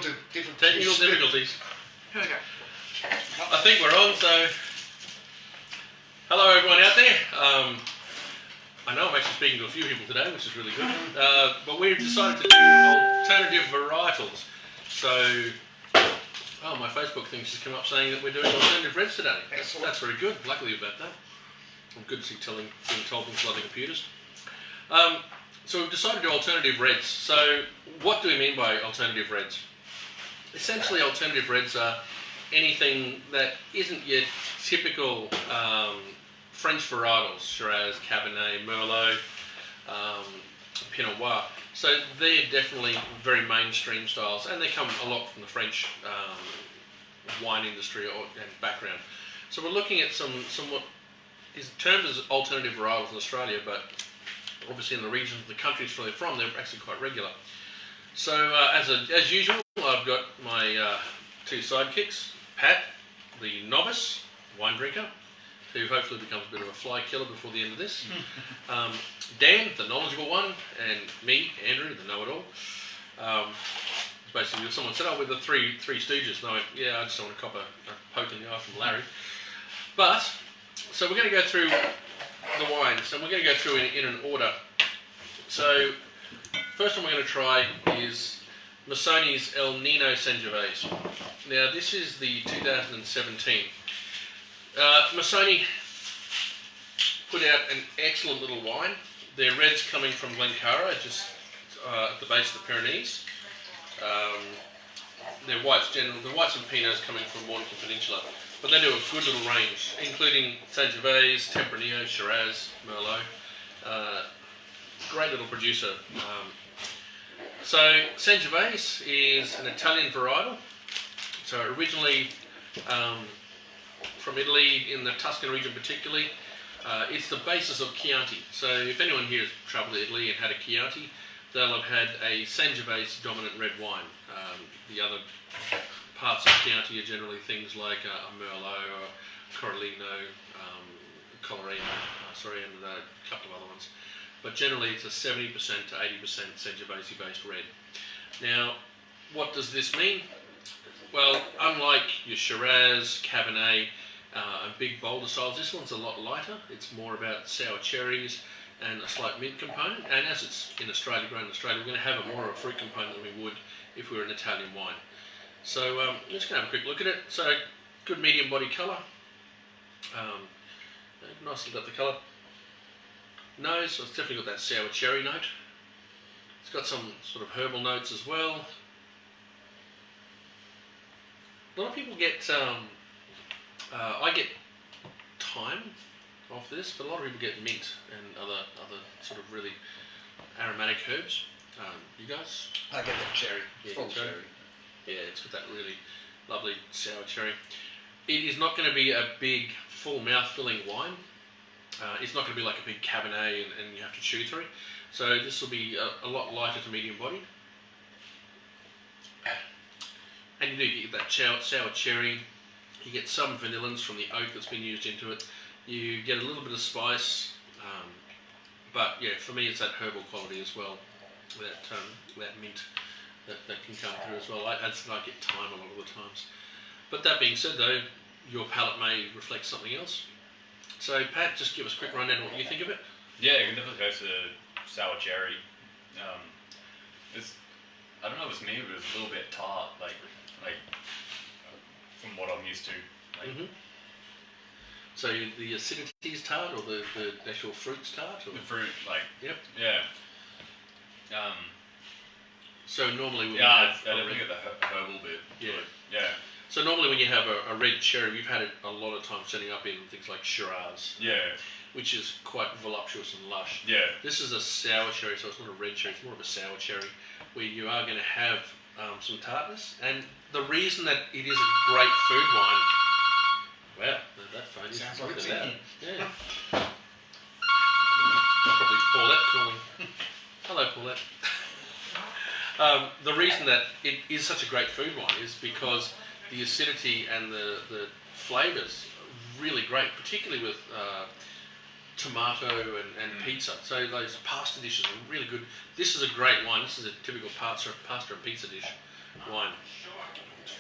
technical difficulties. Technical difficulties. Here we go. I think we're on, so hello everyone out there. I know I'm actually speaking to a few people today, which is really good. But we've decided to do alternative varietals. So, my Facebook thing's just come up saying that we're doing alternative reds today. That's very good. Luckily about that. I'm good to see being told things like the computers. So we've decided to do alternative reds. So what do we mean by alternative reds? Essentially, alternative reds are anything that isn't your typical French varietals, Shiraz, Cabernet, Merlot, Pinot Noir. So they're definitely very mainstream styles, and they come a lot from the French wine industry and background. So we're looking at somewhat is termed as alternative varietals in Australia, but obviously in the regions of the countries where they're from, they're actually quite regular. So as usual, I've got my two sidekicks, Pat, the novice wine drinker, who hopefully becomes a bit of a fly killer before the end of this. Dan, the knowledgeable one, and me, Andrew, the know-it-all. Basically, someone said, we're the three stooges. And I went, yeah, I just don't want to cop a poke in the eye from Larry. But, so we're going to go through the wines, and we're going to go through in an order. So, first one we're going to try is Missoni's El Nino Sangiovese. Now, this is the 2017. Missoni put out an excellent little wine. Their red's coming from Glencara, just at the base of the Pyrenees. Their whites, the whites and Pinots coming from Mornington Peninsula. But they do a good little range, including Sangiovese, Tempranillo, Shiraz, Merlot. Great little producer. So Sangiovese is an Italian varietal. So originally from Italy, in the Tuscan region particularly. It's the basis of Chianti. So if anyone here has travelled to Italy and had a Chianti, they'll have had a Sangiovese dominant red wine. The other parts of Chianti are generally things like a Merlot or Corallino, Colorino, and a couple of other ones. But generally it's a 70% to 80% Sangiovese based red. Now, what does this mean? Well, unlike your Shiraz, Cabernet, and big bolder styles, this one's a lot lighter. It's more about sour cherries and a slight mint component. And as it's in Australia, grown in Australia, we're going to have more of a fruit component than we would if we were an Italian wine. So I'm just going to have a quick look at it. So good medium body colour. Nice look at the colour. Nose, so it's definitely got that sour cherry note. It's got some sort of herbal notes as well. A lot of people get, I get thyme off this, but a lot of people get mint and other sort of really aromatic herbs. You guys? I get that cherry. Yeah, full cherry. Yeah, it's got that really lovely sour cherry. It is not going to be a big, full mouth-filling wine. It's not going to be like a big Cabernet and you have to chew through. So this will be a lot lighter to medium bodied. And you do get that sour cherry. You get some vanillins from the oak that's been used into it. You get a little bit of spice. But yeah, for me it's that herbal quality as well. That mint that can come through as well. I get thyme a lot of the times. But that being said though, your palate may reflect something else. So Pat, just give us a quick rundown of what you think of it. Yeah, you can definitely go to sour cherry. I don't know if it's me, but it's a little bit tart, like from what I'm used to. So the acidity is tart, or the actual fruit's tart? Or? The fruit, Yep. Yeah. So normally when I definitely get the herbal bit. Yeah. So normally when you have a red cherry, we've had it a lot of times setting up in things like Shiraz. Yeah. Which is quite voluptuous and lush. Yeah. This is a sour cherry, so it's not a red cherry, it's more of a sour cherry, where you are going to have some tartness. And the reason that it is a great food wine... Wow, that phone is sounds like it's loud. in. Yeah. Probably Paulette calling. Hello, Paulette. The reason that it is such a great food wine is because the acidity and the flavours are really great, particularly with tomato and pizza. So those pasta dishes are really good. This is a great wine. This is a typical pasta and pizza dish. wine.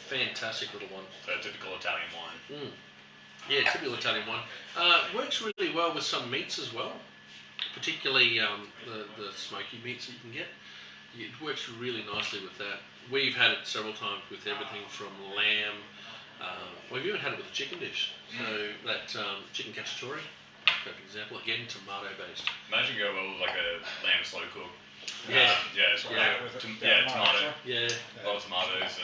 Fantastic little one. So typical Italian wine. Yeah, typical Italian wine. Works really well with some meats as well, particularly the smoky meats that you can get. It works really nicely with that. We've had it several times with everything from lamb. We've even had it with a chicken dish. So that chicken cacciatore, perfect example. Again, tomato based. Imagine go well with like a lamb slow cook. Yeah. Tomato. Yeah. A lot of tomatoes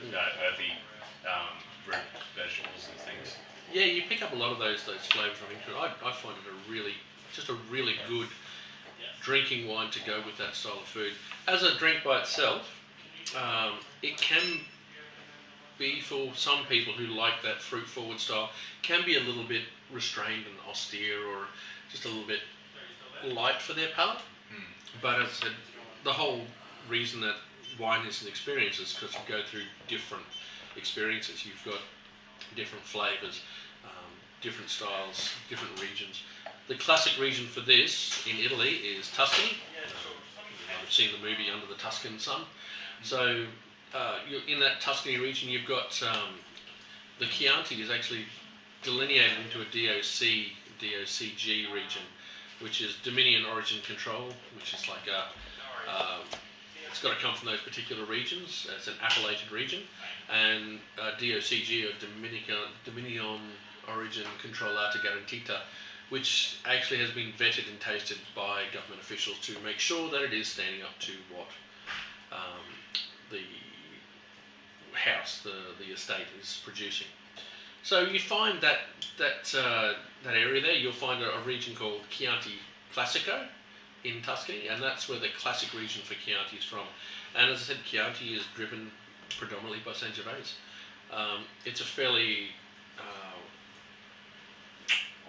and earthy root vegetables and things. Yeah, you pick up a lot of those flavours from into it. I find it a really good drinking wine to go with that style of food. As a drink by itself, it can be, for some people who like that fruit forward style, can be a little bit restrained and austere, or just a little bit light for their palate. But as I said, the whole reason that wine is an experience is because you go through different experiences. You've got different flavours, different styles, different regions. The classic region for this in Italy is Tuscany. You might have seen the movie Under the Tuscan Sun. So in that Tuscany region, you've got the Chianti is actually delineated into a DOCG region, which is Dominion Origin Control, which is like it's got to come from those particular regions. It's an appellated region, and DOCG, or Dominion Origin Controlata Garantita, which actually has been vetted and tasted by government officials to make sure that it is standing up to what the house, the estate, is producing. So you find that area there. You'll find a region called Chianti Classico in Tuscany, and that's where the classic region for Chianti is from. And as I said, Chianti is driven predominantly by Sangiovese. It's a fairly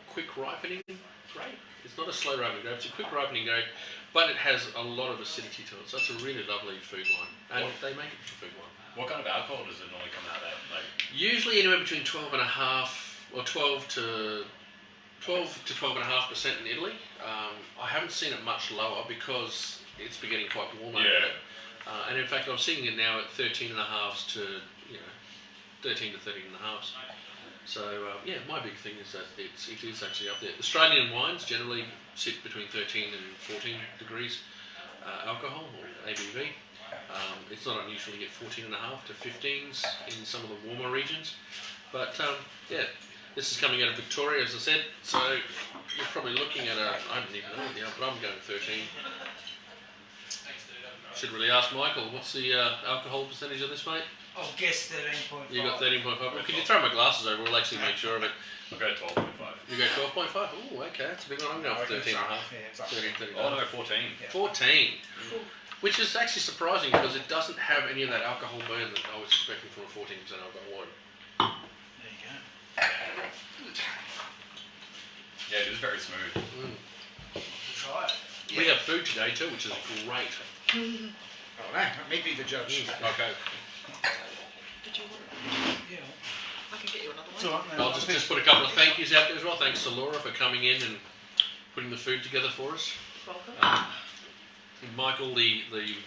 quick ripening grape. It's not a slow ripening grape, it's a quick ripening grape, but it has a lot of acidity to it, so it's a really lovely food wine, and they make it for food wine. What kind of alcohol does it normally come out at? Like, usually anywhere between 12.5 or 12 to 12.5% in Italy. I haven't seen it much lower because it's getting quite warm over there. And in fact, I'm seeing it now at 13.5 to 13 to 13.5. So my big thing is that it is actually up there. Australian wines generally sit between 13 and 14 degrees alcohol, or ABV. It's not unusual to get 14.5 to 15s in some of the warmer regions. But this is coming out of Victoria, as I said, so you're probably looking at I don't even know now, but I'm going 13. Should really ask Michael, what's the alcohol percentage of this, mate? I'll guess 13.5. You got 13.5. Well, could you throw my glasses over? We'll actually make sure of it. I'll go 12.5. You go 12.5? Oh, okay, that's a big one. I'm going for 13.5. Yeah, exactly. 13, Oh, no, 14. Yeah. 14. Which is actually surprising because it doesn't have any of that alcohol burn that I was expecting from a 14% alcohol wine. There you go. Yeah, it is very smooth. Try it. We have food today too, which is great. Oh, let me be the judge. Okay. Did you want it? Yeah. I can get you another one. It's all right, I'll just put a couple of thank yous out there as well. Thanks to Laura for coming in and putting the food together for us. Welcome. Michael, the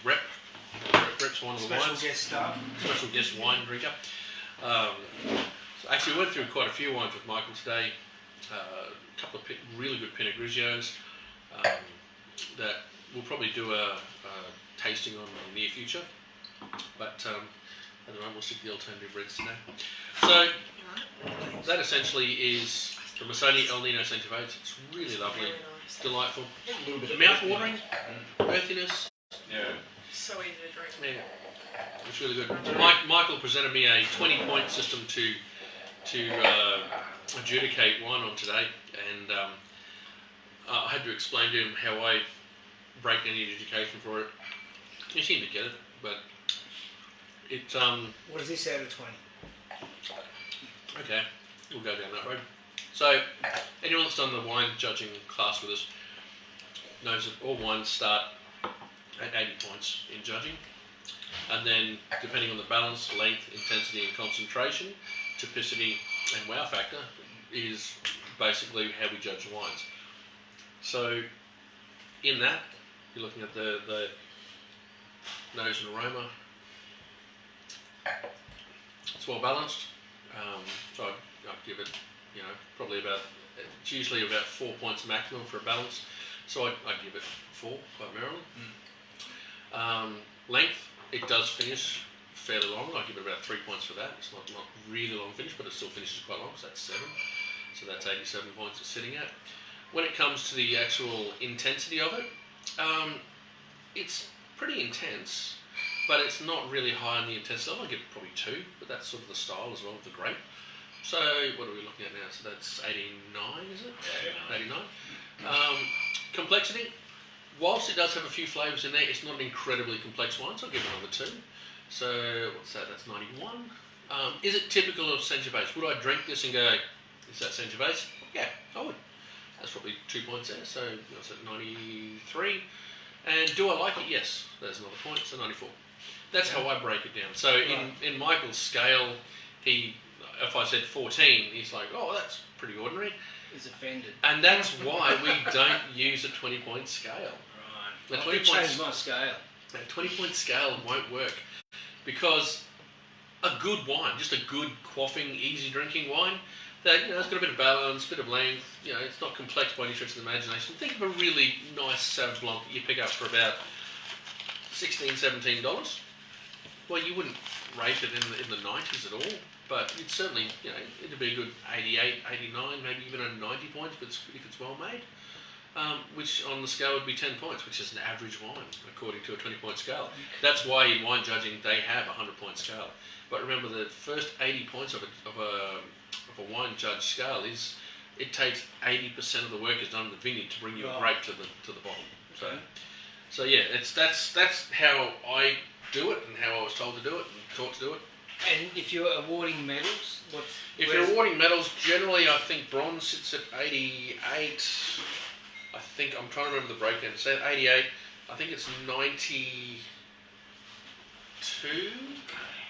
rep's one of the Special wines. guest star. Special guest wine drinker. So actually, we went through quite a few wines with Michael today. A couple of really good Pinot Grigios that we'll probably do a tasting on in the near future. But at the moment, we'll stick to the alternative reds today. So that essentially is the Masoni El Nino Sangiovese. It's really lovely, Really nice. delightful, a little bit mouth-watering, earthiness. Yeah. So easy to drink. Yeah, it's really good. Michael presented me a 20-point system to adjudicate wine on today, and I had to explain to him how I break down the adjudication for it. He seemed to get it, but it What is this out of 20? okay, we'll go down that road. So anyone that's done the wine judging class with us knows that all wines start at 80 points in judging, and then depending on the balance, length, intensity and concentration, typicity and wow factor is basically how we judge wines. So in that, you're looking at the nose and aroma, It's well balanced. So I'd give it, probably about, it's usually about 4 points maximum for a balance. So I'd give it 4 quite merrily. Length, it does finish fairly long. I give it about 3 points for that. It's not really long finish, but it still finishes quite long, so that's 7. So that's 87 points it's sitting at. When it comes to the actual intensity of it, it's pretty intense, but it's not really high on the intensity level. I give it probably 2, but that's sort of the style as well of the grape. So what are we looking at now? So that's 89, is it? Yeah, 89. Complexity, whilst it does have a few flavours in there, it's not an incredibly complex wine, so I'll give it another 2. So what's that? That's 91. Is it typical of Sangiovese? Would I drink this and go, is that Sangiovese? Yeah, I would. That's probably 2 points there, so that's at 93. And do I like it? Yes, there's another point, so 94. That's how I break it down. So in Michael's scale, if I said 14, he's like, oh, that's pretty ordinary. He's offended. And that's why we don't use a 20-point scale. Right. The I 20 could points, change my scale. a 20-point scale won't work because a good wine, just a good quaffing, easy drinking wine, that it's got a bit of balance, a bit of length. It's not complex by any stretch of the imagination. Think of a really nice Sauv Blanc that you pick up for about $16, $17. Well, you wouldn't rate it in the 90s at all, but it's certainly, it'd be a good 88, 89, maybe even a 90 points if it's well made, which on the scale would be 10 points, which is an average wine according to a 20-point scale. That's why in wine judging they have a 100-point scale. But remember, the first 80 points of a wine judge scale is it takes 80% of the work is done in the vineyard to bring you a grape to the bottom. So yeah, that's how I do it and how I was told to do it and taught to do it. And if you're awarding medals, if you're awarding medals, generally I think bronze sits at 88. I think I'm trying to remember the breakdown. It's at 88. I think it's 92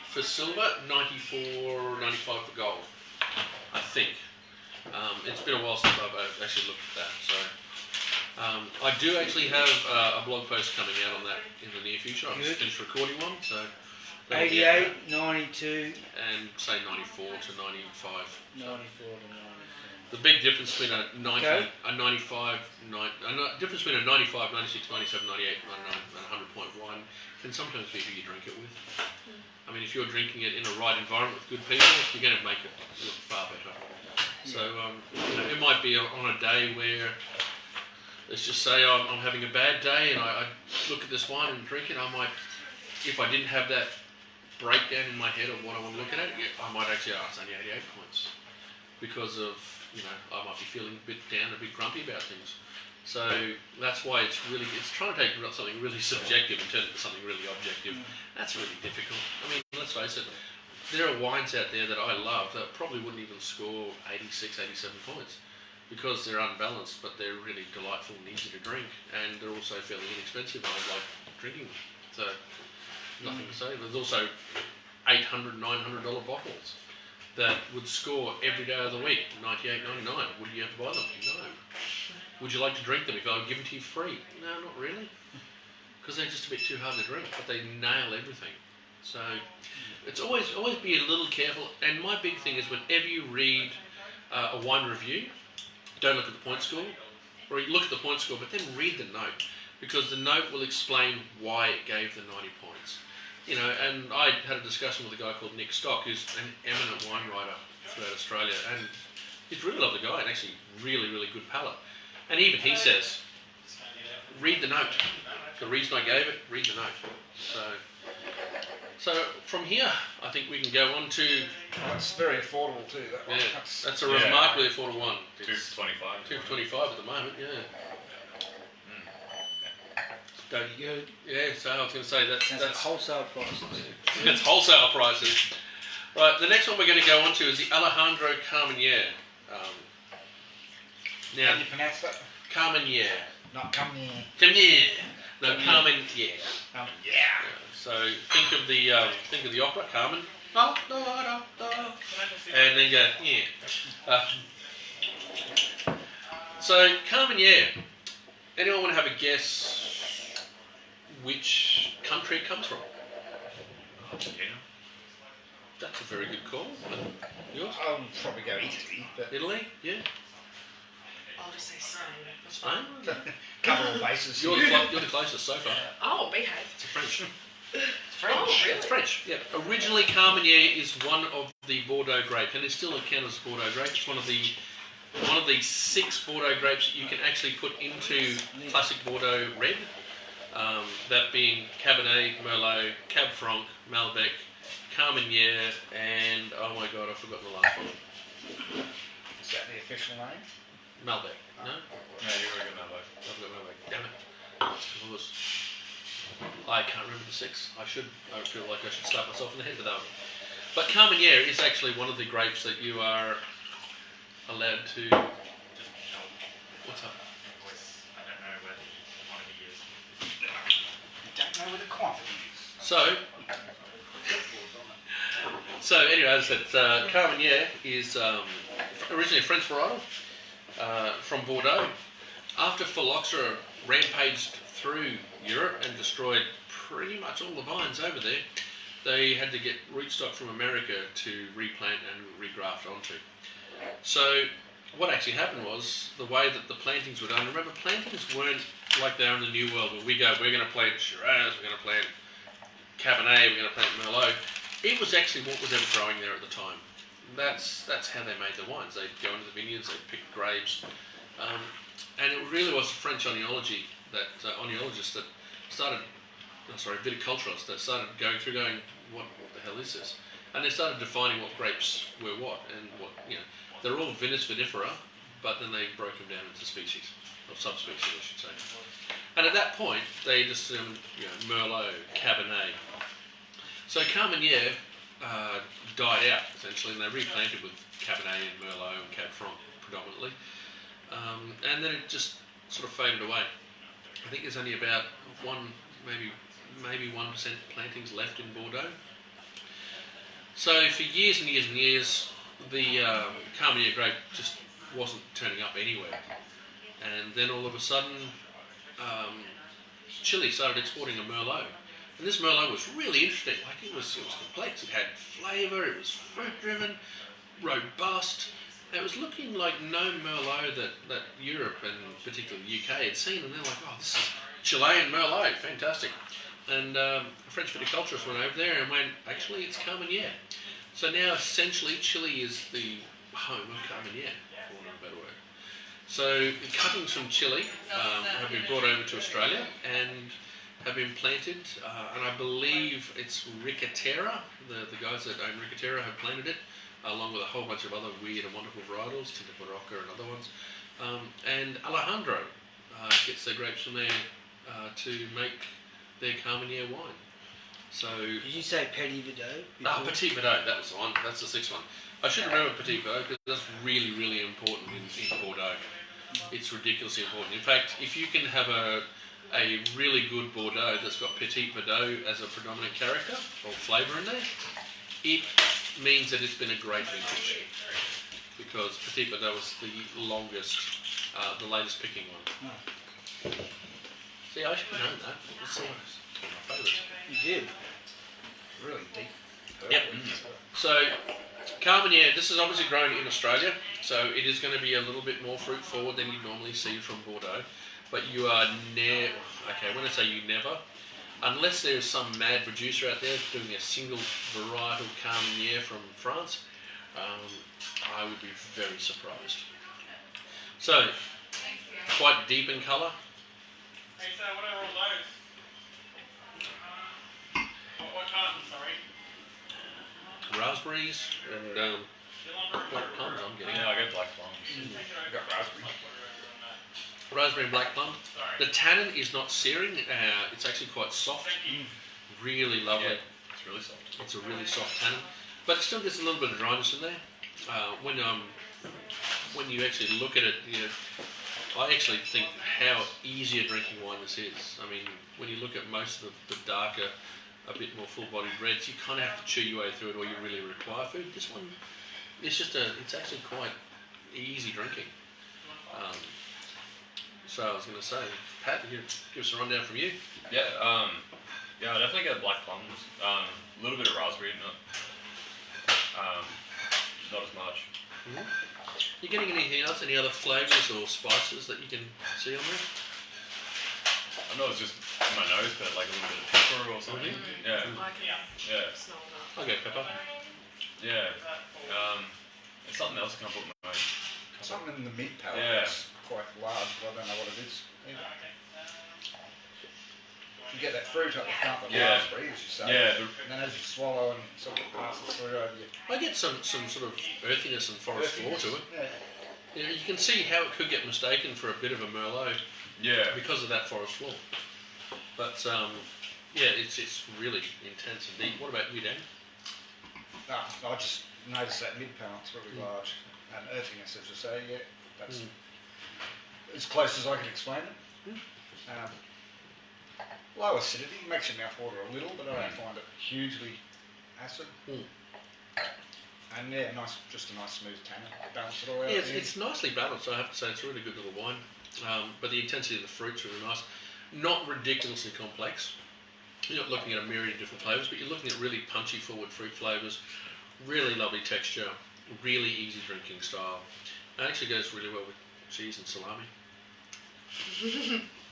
for silver, 94, 95 for gold. I think. It's been a while since I've actually looked at that. So I do actually have a blog post coming out on that in the near future. I've just finished recording one, so 88, 92, and say 94 to 95. 94 to 95. The big difference between a 90, a 95, difference between a 95, 96, 97, 98, 99, and 100-point wine can sometimes be who you drink it with. I mean, if you're drinking it in the right environment with good people, you're going to make it look far better. So, it might be on a day where, let's just say I'm having a bad day and I look at this wine and drink it, I might, if I didn't have that breakdown in my head of what I want to look at it, I might actually, it's only 88 points. Because of, I might be feeling a bit down, a bit grumpy about things. So that's why it's trying to take something really subjective and turn it into something really objective. That's really difficult. I mean, let's face it, there are wines out there that I love that probably wouldn't even score 86, 87 points because they're unbalanced, but they're really delightful and easy to drink, and they're also fairly inexpensive, and I like drinking them. So nothing to say. There's also $800, $900 bottles that would score every day of the week, 98, 99. Would you have to buy them? No. Would you like to drink them if I would give them to you free? No, not really. Because they're just a bit too hard to drink, but they nail everything. So it's always be a little careful. And my big thing is whenever you read a wine review, don't look at the point score, or you look at the point score, but then read the note, because the note will explain why it gave the 90 points. And I had a discussion with a guy called Nick Stock, who's an eminent wine writer throughout Australia, and he's a really lovely guy and actually really, really good palate. And even he says, read the note. The reason I gave it, read the note. So from here, I think we can go on to... Oh, it's very affordable too, that one. Yeah, that's a remarkably affordable one. It's $2.25. $2.25 at the moment, yeah. Very good. Yeah, so I was going to say that's wholesale prices. It's wholesale prices. Right, the next one we're going to go on to is the Alejandro Carmenere. Now, How do you pronounce that? Carmenere. Not Carmenere. Carmenere. No, Carmenere. Yeah. So think of the opera, Carmen. No, no, no, no. And then go, yeah. So Carmenere. Anyone want to have a guess which country it comes from? Argentina. That's a very good call. Yours? I'll probably go Italy, but Italy? Yeah. I'll just say Spain. That's Spain? fine. cover all bases. You're the closest so far. Oh, behave. It's French. French. Oh, really? It's French, yeah. Originally, Carmenere is one of the Bordeaux grapes, and it's still counted as Bordeaux grape. It's one of the 6 Bordeaux grapes you can actually put into classic Bordeaux red. That being Cabernet, Merlot, Cab Franc, Malbec, Carmenere, and oh my god, I've forgotten the last one. Is that the official name? Malbec. No? No, you were gonna like. I forgot Malbec. Damn it. It was. I can't remember the 6. I feel like I should slap myself in the head with that one. But Carmenere is actually one of the grapes that you are allowed to. What's up? I don't know where the quantity is. You don't know where the quantity is. So anyway, as I said, Carmenere is originally a French varietal from Bordeaux. After phylloxera rampaged through Europe and destroyed pretty much all the vines over there, they had to get rootstock from America to replant and regraft onto. So what actually happened was the way that the plantings were done. Remember, plantings weren't like they are in the New World where we're going to plant Shiraz, we're going to plant Cabernet, we're going to plant Merlot. It was actually what was ever growing there at the time. That's how they made the wines. They'd go into the vineyards, they'd pick grapes, and it really was French onychologists that started, viticulturists that started going, what the hell is this? And they started defining what grapes were what, and what, they're all vinus vinifera, but then they broke them down into species, or subspecies, I should say. And at that point, they just, Merlot, Cabernet. So Carmenere died out, essentially, and they replanted with Cabernet and Merlot and Cab Franc predominantly. And then it just sort of faded away. I think there's only about maybe 1% plantings left in Bordeaux. So for years and years and years, the Carmenere grape just wasn't turning up anywhere. And then all of a sudden, Chile started exporting a Merlot. And this Merlot was really interesting. Like it was complex. It had flavour. It was fruit-driven, robust. It was looking like no Merlot that Europe and particularly the UK had seen. And they're like, oh, this is Chilean Merlot, fantastic. And a French viticulturist went over there and went, actually, it's Carmenere. So now essentially Chile is the home of Carmenere, for want of a better word. So the cuttings from Chile have been brought over to Australia and have been planted, and I believe it's Ricatera, the guys that own Ricatera have planted it, along with a whole bunch of other weird and wonderful varietals, Tinta Barocca and other ones. And Alejandro gets their grapes from there to make their Carmenere wine. So Did you say Petit Verdot? Petit Verdot, that was the one. That's the 6th one. I should remember Petit Verdot because that's really, really important in Bordeaux. It's ridiculously important. In fact, if you can have a really good Bordeaux that's got Petit Verdot as a predominant character or flavour in there, it means that it's been a great vintage. Because Petit Verdot was the longest, the latest picking one. See, I should have known that. It's one of my favourites. You did. Really deep. Yep. So, Carmenere, this is obviously grown in Australia, so it is going to be a little bit more fruit forward than you normally see from Bordeaux. But you are when I say you never, unless there's some mad producer out there doing a single varietal Carmenere from France, I would be very surprised. So, quite deep in colour. Hey, so what are all those? What carton, sorry? Raspberries and black plums I'm getting. Yeah, I get black plums. I got raspberry. Raspberry and black plum. The tannin is not searing, it's actually quite soft. Really lovely. Yeah, it's really soft. It's a really soft tannin. But it still gets a little bit of dryness in there. When you actually look at it, I actually think how easy a drinking wine this is. I mean, when you look at most of the darker, a bit more full-bodied reds, you kind of have to chew your way through it or you really require food. This one, it's actually quite easy drinking. So I was going to say, Pat, you give us a rundown from you. Yeah, I definitely get black plums. A little bit of raspberry, You getting anything else? Any other flavours or spices that you can see on there? I know it's just in my nose, but like a little bit of pepper or something. Yeah. I can Yeah. smell that. Okay, pepper. Yeah. It's something else I can't put in my nose. Something in the mid palate Yeah. is quite large, but I don't know what it is either. You get that fruit up the front, the Yeah. raspberry, as you say. Yeah. And then as you swallow and sort of passes through over you. I get some sort of earthiness and forest floor to it. Yeah. Yeah, you can see how it could get mistaken for a bit of a Merlot Yeah. because of that forest floor. But yeah, it's really intense indeed. What about you, Dan? No, I just noticed that mid palate's really large. And earthiness, as you say, yeah. That's as close as I can explain it. Low acidity, makes your mouth water a little, but I don't find it hugely acid. And yeah, just a nice smooth tannin, balance it all out. Yeah, it's nicely balanced. I have to say, it's a really good little wine. But the intensity of the fruit's really nice. Not ridiculously complex. You're not looking at a myriad of different flavours, but you're looking at really punchy forward fruit flavours. Really lovely texture. Really easy drinking style. It actually goes really well with cheese and salami.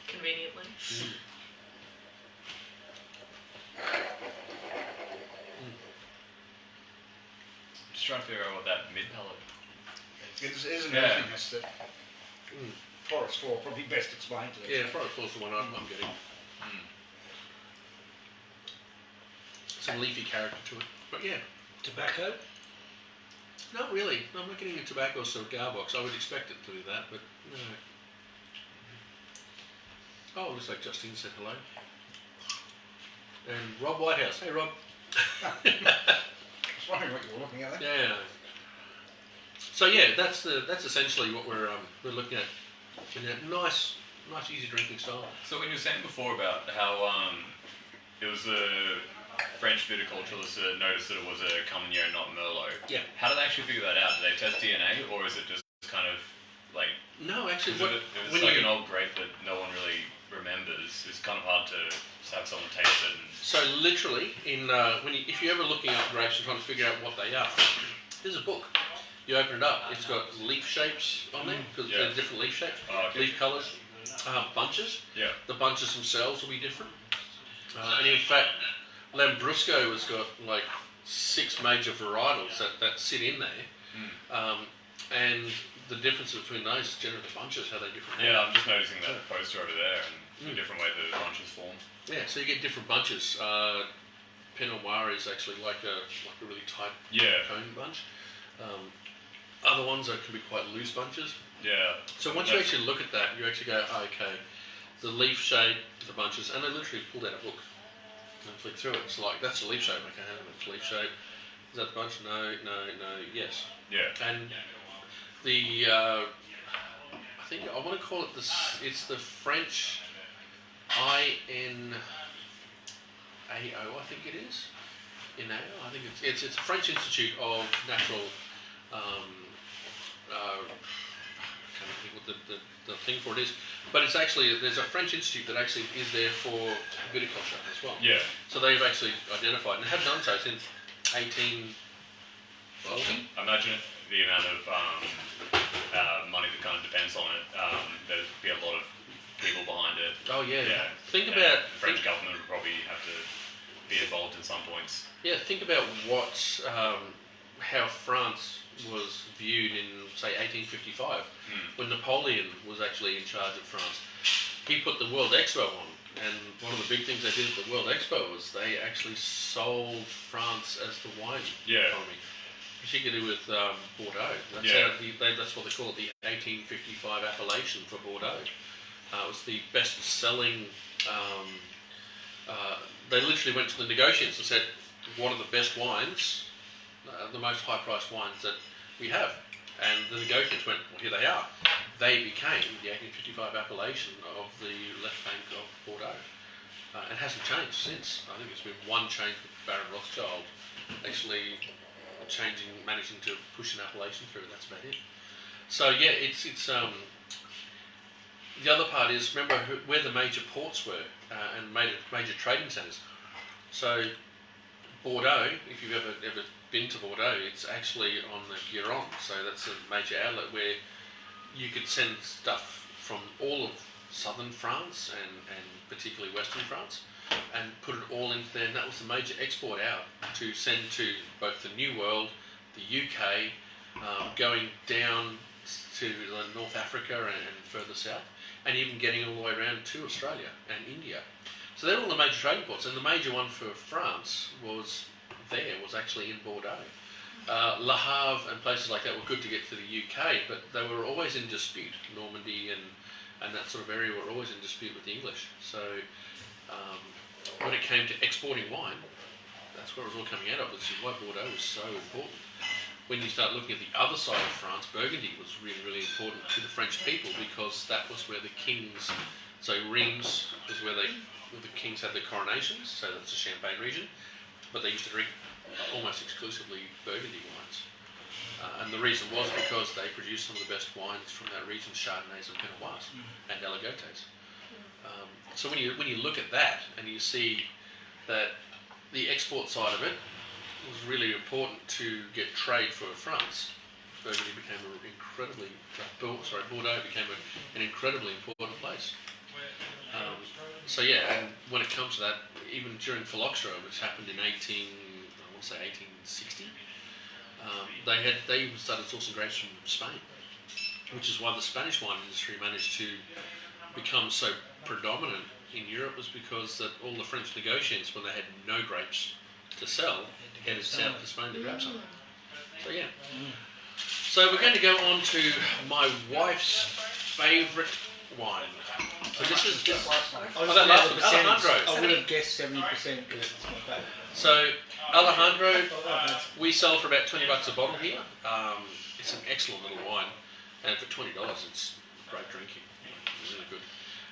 Conveniently. Just trying to figure out what that mid palate. It is an Yeah. earthiness that forest floor probably best explained to Yeah, forest floor's the one I'm getting. Some leafy character to it. But yeah, Tobacco? not really. I'm not getting a tobacco or cigar box. I would expect it to be that, but no. Oh, it looks like Justine said hello. And Rob Whitehouse. Hey, Rob. I was wondering what you were looking at there. Yeah. So yeah, that's essentially what we're looking at. In a nice, easy drinking style. So when you were saying before about how it was a French viticulturalist that noticed that it was a Carmenere, not Merlot. Yeah. How did they actually figure that out? Did they test DNA, or is it just kind of like? No, actually, Is what, it, if when it's like you, an old grape that no one really remembers, it's kind of hard to have someone taste it. And, so literally, if you're ever looking up grapes and trying to figure out what they are, there's a book. You open it up, it's got leaf shapes on there because Yeah. they're different leaf shapes, leaf colours, bunches. yeah. The bunches themselves will be different. And in fact, Lambrusco has got like 6 major varietals that sit in there. And the difference between those is generally the bunches, how they different. Yeah, I'm just noticing that poster over there and the different way the bunches form. Yeah, so you get different bunches. Pinot Noir is actually like a really tight cone bunch. Other ones can be quite loose bunches. Yeah. So once you actually look at that, you actually go, oh, okay, the leaf shape, the bunches, and they literally pulled out a book and flick through it. It's like, that's the leaf shape. Okay, that's leaf shape. Is that the bunch? No, yes. Yeah. And the, I think I want to call it it's the French INAO, I think it is. INAO, I think it's a French Institute of Natural, I can't think what the thing for it is, but it's actually, there's a French institute that actually is there for viticulture as well. Yeah. So they've actually identified and have done so since 1840. I imagine the amount of money that kind of depends on it. There'd be a lot of people behind it. Oh yeah. Yeah. Think And about the French government would probably have to be involved in some points. Yeah, think about how France was viewed in, say, 1855, when Napoleon was actually in charge of France. He put the World Expo on, and one of the big things they did at the World Expo was they actually sold France as the wine economy, particularly with Bordeaux. That's what they call it, the 1855 appellation for Bordeaux. It was the best-selling. They literally went to the negotiators and said, what are the best wines, the most high-priced wines that we have? And the negotiators went, well, here they are. They became the 1855 appellation of the left bank of Bordeaux. It hasn't changed since. I think it's been one change with Baron Rothschild actually managing to push an appellation through. That's about it. So yeah, it's the other part is, remember where the major ports were and major trading centres. So Bordeaux, if you've ever been into Bordeaux, it's actually on the Gironde, so that's a major outlet where you could send stuff from all of southern France and particularly western France and put it all into there, and that was the major export out to send to both the New World, the UK, going down to North Africa and further south, and even getting all the way around to Australia and India. So they're all the major trading ports, and the major one for France was actually in Bordeaux. Le Havre and places like that were good to get to the UK, but they were always in dispute. Normandy and that sort of area were always in dispute with the English. So when it came to exporting wine, that's where it was all coming out of, which is why Bordeaux was so important. When you start looking at the other side of France, Burgundy was really, really important to the French people because that was where the kings, so Reims was where the kings had their coronations, so that's the Champagne region, but they used to drink almost exclusively Burgundy wines. And the reason was because they produced some of the best wines from that region, Chardonnays and Pinot Noirs and Aligotes. So when you look at that and you see that the export side of it was really important to get trade for France, Bordeaux became an incredibly important place. So yeah, and when it comes to that, even during phylloxera, which happened in 1860, they even started sourcing grapes from Spain, which is why the Spanish wine industry managed to become so predominant in Europe, was because that all the French negotiants, when they had no grapes to sell, headed south to Spain to grab some. So yeah. So we're going to go on to my wife's favourite wine. So this is that last one, Alejandro. I would have guessed 70% because it's my favourite. So Alejandro, we sell for about $20 a bottle here. It's an excellent little wine, and for $20, it's great drinking. It's really good.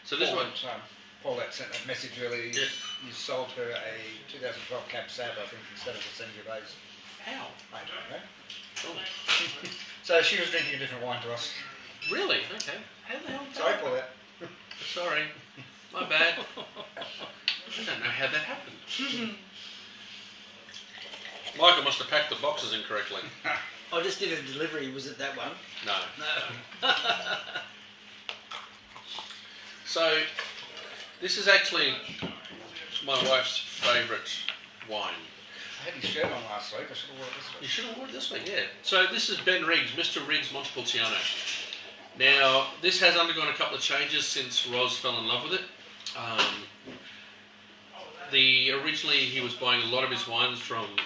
So this one. Paulette sent that message earlier. Yes. You sold her a 2012 Cab Sav, I think, instead of the Sangiovese. How? I don't know. Oh. So she was drinking a different wine to us. Really? Okay. How the hell? Sorry, Paulette. Sorry. My bad. I don't know how that happened. Michael must have packed the boxes incorrectly. I just did a delivery. Was it that one? No. No. So, this is actually my wife's favourite wine. I had his shirt on last week. I should have worn it this week. You should have worn it this week, yeah. So this is Ben Riggs, Mr. Riggs Montepulciano. Now, this has undergone a couple of changes since Roz fell in love with it. Originally, he was buying a lot of his wines from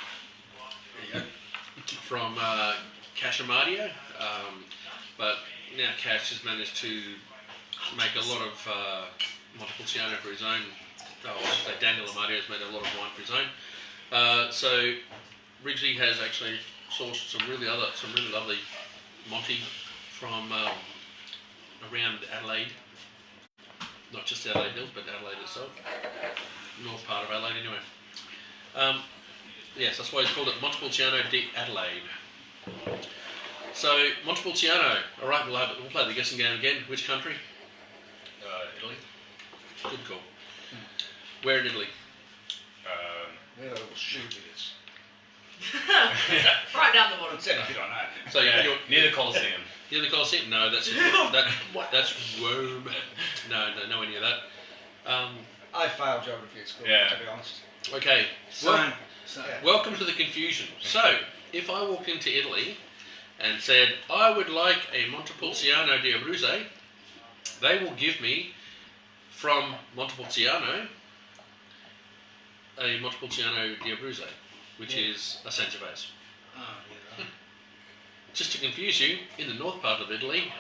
Cachamadio, but now Cash has managed to make a lot of Montepulciano for his own. Daniel Amadio has made a lot of wine for his own. So Ridgley has actually sourced some really lovely Monty from around Adelaide, not just Adelaide Hills, but Adelaide itself, north part of Adelaide anyway. Yes, that's why he's called it Montepulciano di Adelaide. So Montepulciano. All right, we'll play the guessing game again. Which country? Italy. Good call. Where in Italy? Where the little shoe is. Right down the bottom. It's if you don't know. So you're Near the Colosseum. near the Colosseum? No, that's Rome. No, nowhere near that. I failed geography at school, Yeah. to be honest. Okay. So, Welcome to the confusion. So, if I walked into Italy and said, I would like a Montepulciano di Abruzzo, they will give me, from Montepulciano, a Montepulciano di Abruzzo, which is a Sangiovese. Just to confuse you, in the north part of Italy,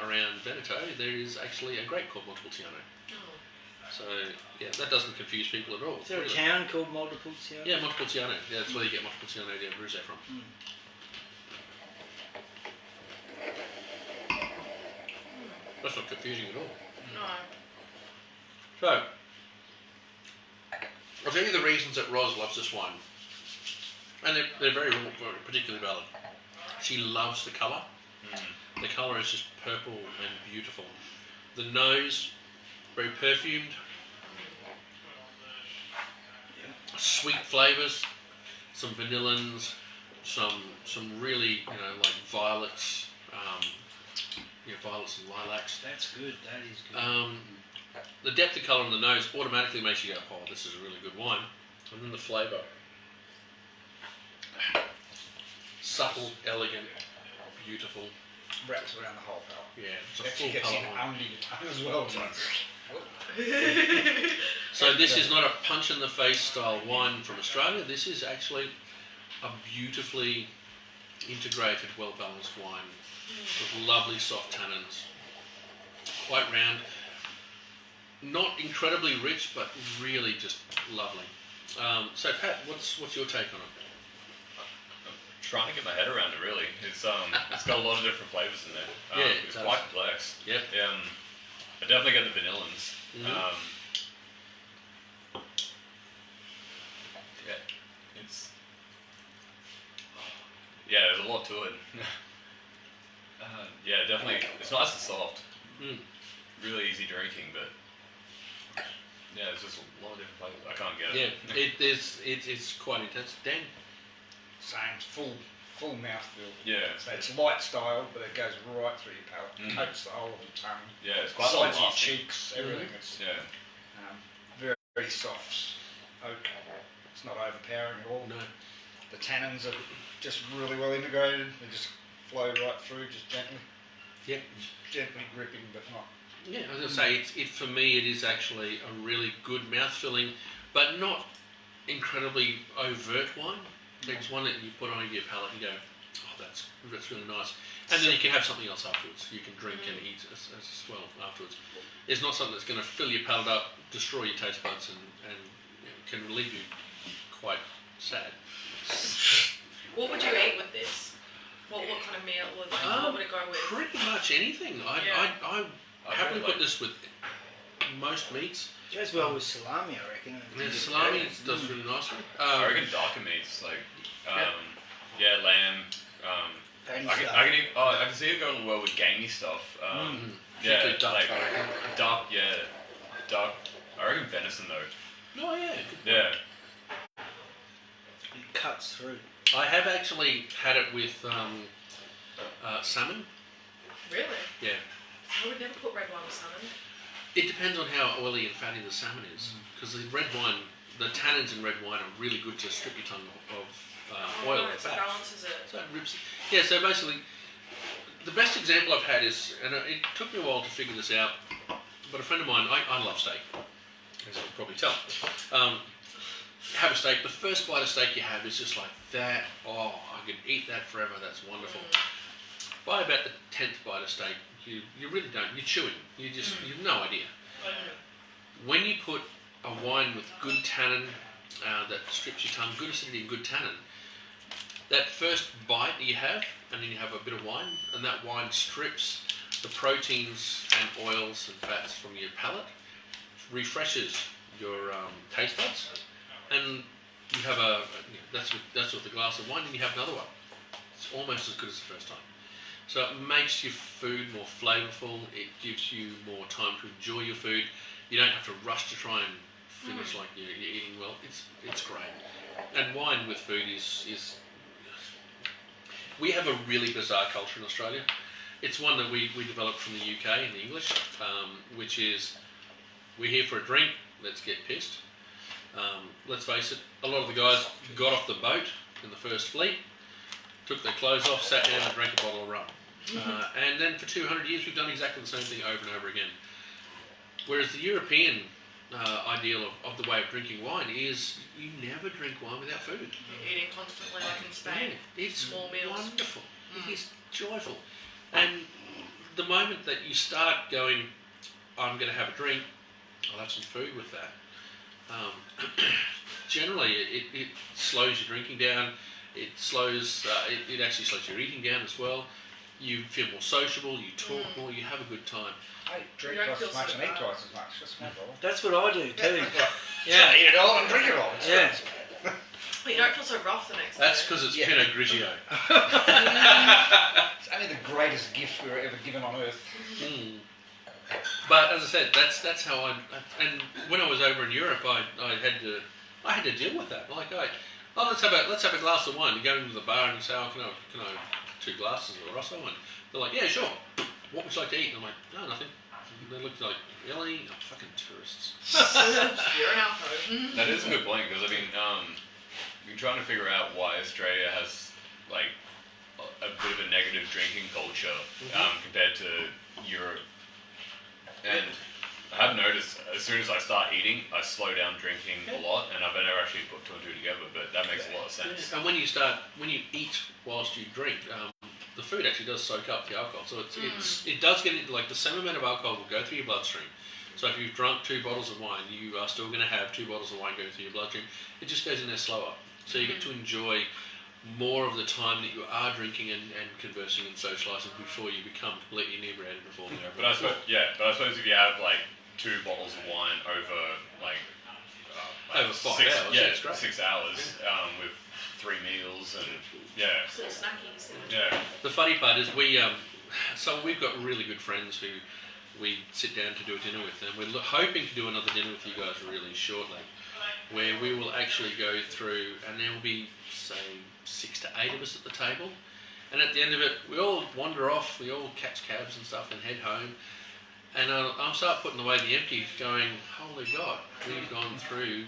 around Veneto, there is actually a grape called Montepulciano. So, yeah, that doesn't confuse people at all. is there a town called Montepulciano? Yeah, Montepulciano. Yeah, that's where you get Montepulciano di Abruzzo from. That's not confusing at all. No. So, I'll tell you the reasons that Roz loves this wine. And they're very particularly valid. She loves the colour. The colour is just purple and beautiful. The nose, very perfumed. Sweet flavours, some vanillins, some really, like violets, violets and lilacs. That's good. That is good. The depth of colour on the nose automatically makes you go, oh, this is a really good wine. And then the flavour. Subtle, elegant, beautiful. Wraps around the whole palate. Yeah, it's a Actually full gets in palate wine. under your tongue as well. So this is not a punch in the face style wine from Australia. This is actually a beautifully integrated, well balanced wine with lovely soft tannins, quite round, not incredibly rich, but really just lovely. So Pat, what's your take on it? Trying to get my head around it really. It's got a lot of different flavors in there. Yeah, it's it does. quite complex. Yep. I definitely get the vanillins. Mhm. There's a lot to it. Definitely. It's nice and soft. Mm. Really easy drinking, but it's just a lot of different flavors. I can't get it. Yeah, it's quite intense. Dan? Same, full mouthfeel. Yeah. So it's light style, but it goes right through your palate, coats the whole of your tongue, Yeah, it's quite sides of your long-lasting. cheeks, everything. It's very, very soft oak. It's not overpowering at all. No. The tannins are just really well integrated. They just flow right through, just gently. Yeah. Gently gripping, but not. Yeah, I was going to say, for me, it is actually a really good mouth-filling, but not incredibly overt wine. It's one that you put on your palate and go, oh, that's really nice. And then you can have something else afterwards. You can drink and eat as well afterwards. It's not something that's going to fill your palate up, destroy your taste buds, and can leave you quite sad. What would you eat with this? What kind of meal would what would it go with? Pretty much anything. I happily put this with most meats. It goes well with salami, I reckon. Yeah, salami does really nicely. I reckon darker meats like lamb. Fatty I stuff. can see it going well with gamey stuff. Particularly duck, like I reckon. duck. I reckon venison though. Oh yeah. Yeah. It cuts through. I have actually had it with salmon. Really? Yeah. I would never put red wine with salmon. It depends on how oily and fatty the salmon is. Because the red wine, the tannins in red wine are really good to strip your tongue of oil and So fat. it balances it. So it rips. Yeah, so basically, the best example I've had is, and it took me a while to figure this out, but a friend of mine, I love steak, as you can probably tell. Have a steak, the first bite of steak you have is just like that, oh, I could eat that forever, that's wonderful. By about the 10th bite of steak, you really don't, you're chewing, you have no idea. When you put a wine with good tannin, that strips your tongue, good acidity and good tannin, that first bite that you have, and then you have a bit of wine, and that wine strips the proteins and oils and fats from your palate, refreshes your taste buds, and you have that's with a glass of wine, and you have another one. It's almost as good as the first time. So it makes your food more flavourful. It gives you more time to enjoy your food. You don't have to rush to try and finish like you're eating well. It's great. And wine with food is. We have a really bizarre culture in Australia. It's one that we developed from the UK and the English, which is we're here for a drink. Let's get pissed. Let's face it, a lot of the guys got off the boat in the first fleet, took their clothes off, sat down and drank a bottle of rum. And then for 200 years we've done exactly the same thing over and over again. Whereas the European ideal of the way of drinking wine is you never drink wine without food. You're eating constantly like in Spain. It's Small meals. wonderful. It is joyful. And the moment that you start going, I'm going to have a drink, I'll have some food with that. Generally, it slows your drinking down. It slows. It actually slows your eating down as well. You feel more sociable. You talk more. You have a good time. I drink You don't twice as feel much so and eat bad. twice as much. That's my problem. That's what I do too. Yeah, eat it all and drink it all. It's Yeah. great. But you don't feel so rough the next That's day. because it's Yeah. Pinot Grigio. It's only the greatest gift we were ever given on earth. Mm. But as I said, that's how and when I was over in Europe, I had to deal with that. Like oh, let's have a glass of wine. You go into the bar and you say, oh, can I have 2 glasses of Rosso? And they're like, yeah, sure. What would you like to eat? And I'm like, no, nothing. And they look like, really? Oh, fucking tourists. You're an alcoholic. That is a good point because I mean, you're trying to figure out why Australia has like a bit of a negative drinking culture compared to Europe, and I have noticed as soon as I start eating, I slow down drinking a lot, and I've never actually put 2 and 2 together, but that makes a lot of sense. And when you eat whilst you drink, the food actually does soak up the alcohol, so it does get into, like, the same amount of alcohol will go through your bloodstream. So if you've drunk 2 bottles of wine, you are still going to have 2 bottles of wine going through your bloodstream. It just goes in there slower, so you get to enjoy more of the time that you are drinking and conversing and socialising before you become completely inebriated before the But I suppose if you have like 2 bottles of wine over like over 5 6, hours, yeah, it's great. 6 hours with 3 meals and Little snackies. The funny part is we've got really good friends who we sit down to do a dinner with, and we're hoping to do another dinner with you guys really shortly, where we will actually go through, and there will be, say, 6 to 8 of us at the table, and at the end of it, we all wander off, we all catch cabs and stuff and head home, and I'll start putting away the empties, going, holy God, we've gone through,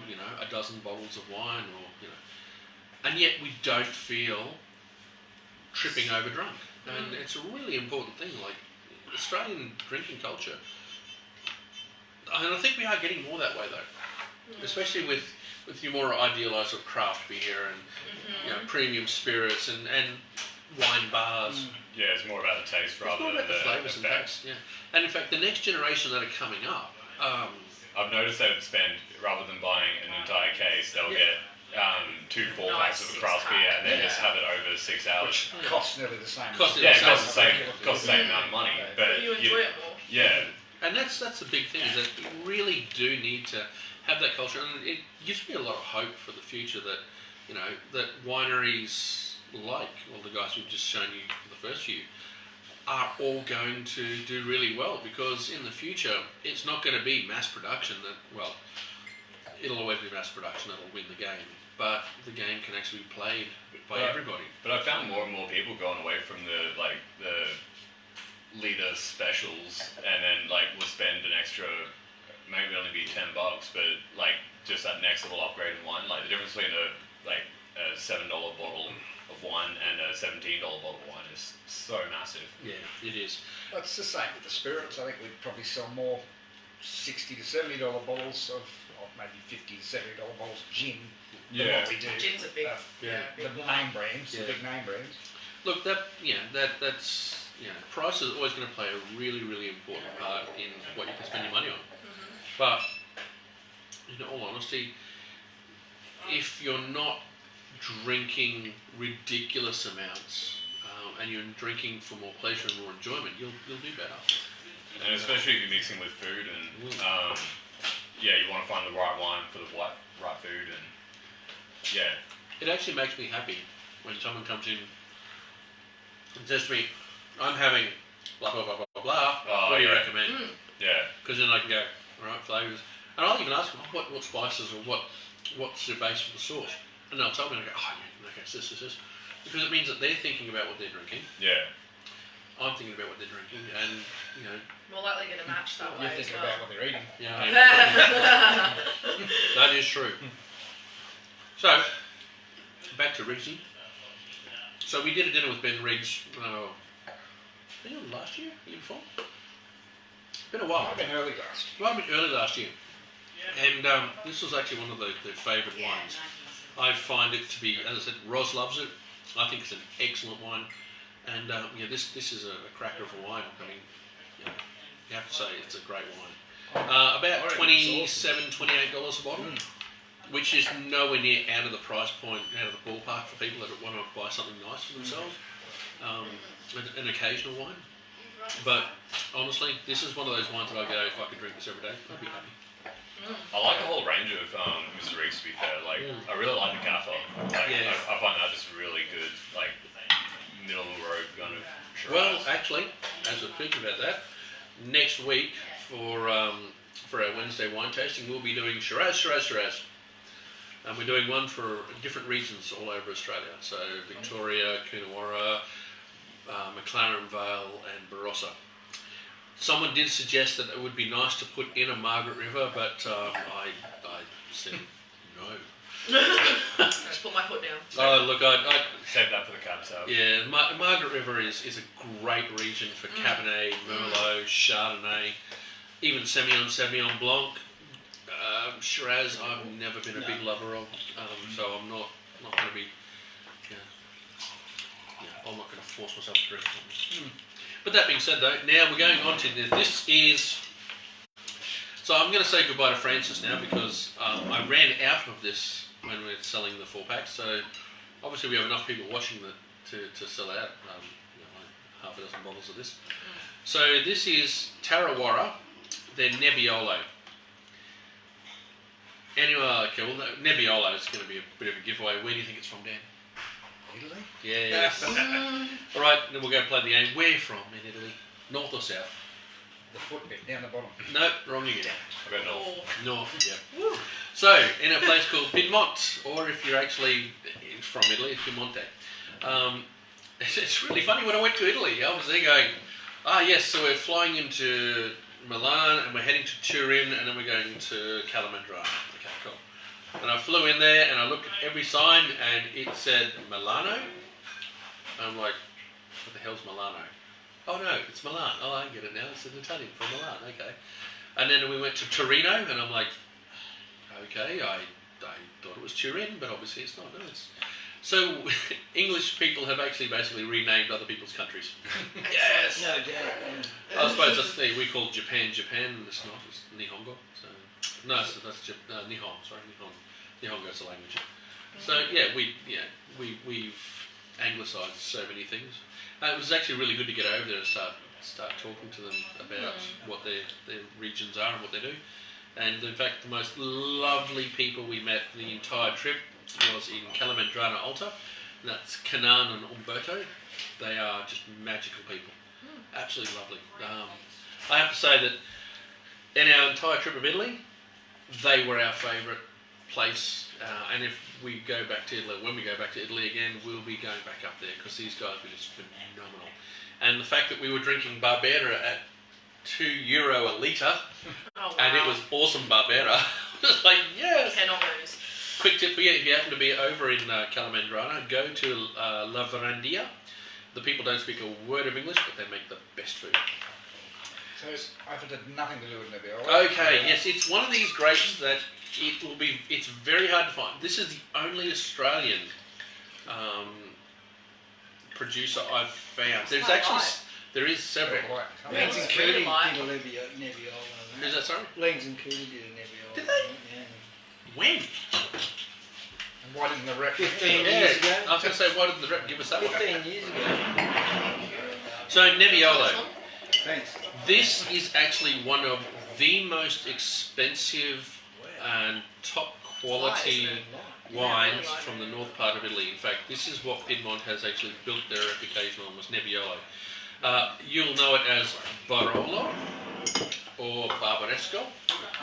12 bottles of wine, or, and yet we don't feel tripping over drunk, and it's a really important thing, like, Australian drinking culture, and I think we are getting more that way though, especially with your more idealised sort of craft beer and premium spirits and wine bars. yeah, it's more about the taste rather It's more than about the flavours and effect. tastes, yeah. And in fact, the next generation that are coming up, I've noticed they would spend, rather than buying an entire case, they'll get 2 4-packs of a craft beer and then just have it over 6 hours. Which costs nearly the same. It costs the same amount of money, but You enjoy it more. yeah. and that's the big thing, is that we really do need to have that culture, and it gives me a lot of hope for the future that, that wineries like, well, the guys we've just shown you for the first few, are all going to do really well, because in the future, it's not going to be mass production that, well, it'll always be mass production that'll win the game, but the game can actually be played by everybody. But I found more and more people going away from the liter specials, and then will spend an extra, maybe only be $10, but just that next level upgrade in wine. Like the difference between a $7 bottle of wine and a $17 bottle of wine is so massive. Yeah, it is. Well, it's the same with the spirits. I think we'd probably sell more $60 to $70 bottles of maybe $50 to $70 bottles of gin than what we do. Gin's a big, the big name brands, Yeah. the big name brands. Look, that's price is always going to play a really, really important part in what you can spend your money on. But in all honesty, if you're not drinking ridiculous amounts and you're drinking for more pleasure and more enjoyment, you'll do better. And especially if you're mixing with food and you want to find the right wine for the right food and It actually makes me happy when someone comes in and says to me, I'm having blah, blah, blah, blah, blah. Oh, what do you yeah. recommend? yeah. Because then I can go, all right, flavours. And I'll even ask them, what spices or what's the base for the sauce? And they'll tell me, and I go, oh, yeah, okay, it's this. Because it means that they're thinking about what they're drinking. Yeah. I'm thinking about what they're drinking, and, more likely going to match that You're way as thinking well. about what they're eating. That is true. So, back to Riggsy. So we did a dinner with Ben Riggs, I think it was last year before? Been a while. I've been early last. Well, early last year. And this was actually one of their favourite wines. I find it to be, as I said, Ros loves it. I think it's an excellent wine. And this is a cracker of a wine. I mean, you have to say it's a great wine. About $27, $28 a bottle, which is nowhere near out of the price point, out of the ballpark for people that want to buy something nice for themselves. An occasional wine. But honestly, this is one of those wines that I go, if I could drink this every day, I'd be happy. I like the whole range of Mr. Riggs, to be fair. I really like the Gaffer. I find that just really good, middle of the road kind of Shiraz. Well, actually, as we're thinking about that, next week for our Wednesday wine tasting, we'll be doing Shiraz. And we're doing one for different regions all over Australia. So Victoria, Coonawarra, McLaren Vale and Barossa. Someone did suggest that it would be nice to put in a Margaret River, but I said no. Let's put my foot down. Oh, look, I Save that for the cab sale. yeah, Margaret River is a great region for Cabernet, Merlot, Chardonnay, even Sauvignon Blanc. Shiraz, I've never been a big lover of, so I'm not going to be, I'm not going to force myself to drink it. But that being said, though, now we're going on to this is. So I'm going to say goodbye to Francis now because I ran out of this when we were selling the 4-packs. So obviously we have enough people watching to sell out like half a dozen bottles of this. So this is Tarrawarra, then Nebbiolo. Anyway, okay, well, Nebbiolo is going to be a bit of a giveaway. Where do you think it's from, Dan? Italy? Yes. All right, then we'll go play the game. Where from in Italy? North or south? The foot bit down the bottom. No, wrong again. I've got North. North, yeah. So, in a place called Piedmont, or if you're actually from Italy, it's Piemonte. It's really funny when I went to Italy. I was there going, yes, so we're flying into Milan and we're heading to Turin and then we're going to Calamandrana. Okay, cool. And I flew in there and I looked at every sign and it said Milano. I'm like, what the hell's Milano? Oh no, it's Milan. Oh, I get it now. It's an Italian from Milan. Okay. And then we went to Torino and I'm like, okay, I thought it was Turin, but obviously it's not. No, it's... So English people have actually basically renamed other people's countries. Yes. No doubt. I suppose that's the, we call Japan Japan, and it's not. It's Nihongo. So no, that's Nihon. Sorry, Nihon. Nihongo is the language. So yeah, we've anglicised so many things. It was actually really good to get over there and start talking to them about what their regions are and what they do. And in fact, the most lovely people we met the entire trip was in Calamandrana Alta, and that's Canan and Umberto. They are just magical people. Absolutely lovely. I have to say that in our entire trip of Italy, they were our favourite place. And if we go back to Italy, when we go back to Italy again, we'll be going back up there because these guys were just phenomenal. And the fact that we were drinking Barbera at €2 a litre, and it was awesome Barbera, just like, yes! Cannot lose. Quick tip for you, if you happen to be over in Calamandrana, go to La Verandia. The people don't speak a word of English, but they make the best food. So I've had nothing to do with Nebbiolo. Okay, yes, it's one of these grapes that it's very hard to find. This is the only Australian producer I've found. There's actually, there is several. Leans and really Cootie light. did a Nebbiolo. Is that sorry? Leans and Cootie did a Nebbiolo. Did they? Yeah. When? And why didn't the rep? 15 years ago. I was going to say, why didn't the rep give us that one? 15 years ago. So, Nebbiolo. Thanks. This is actually one of the most expensive and top quality wines from the north part of Italy. In fact, this is what Piedmont has actually built their reputation on, was Nebbiolo. You'll know it as Barolo or Barbaresco,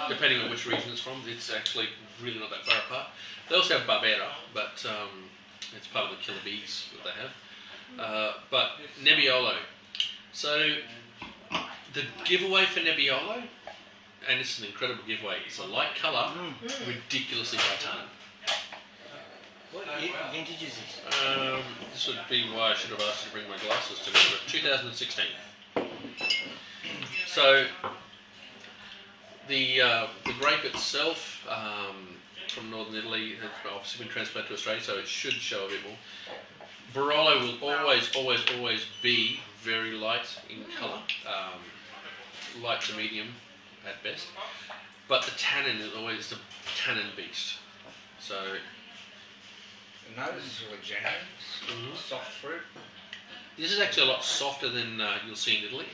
depending on which region it's from. It's actually really not that far apart. They also have Barbera, but it's part of the killer bees that they have. But Nebbiolo. So the giveaway for Nebbiolo, and this is an incredible giveaway, it's a light colour, ridiculously high tannin. What vintage is this? This would be why I should have asked you to bring my glasses to me, but 2016. So the grape itself from northern Italy has obviously been transplanted to Australia, so it should show a bit more. Barolo will always be very light in colour, light to medium at best, but the tannin is always the tannin beast. So No, this is really genuine. Soft fruit. this is actually a lot softer than you'll see in Italy,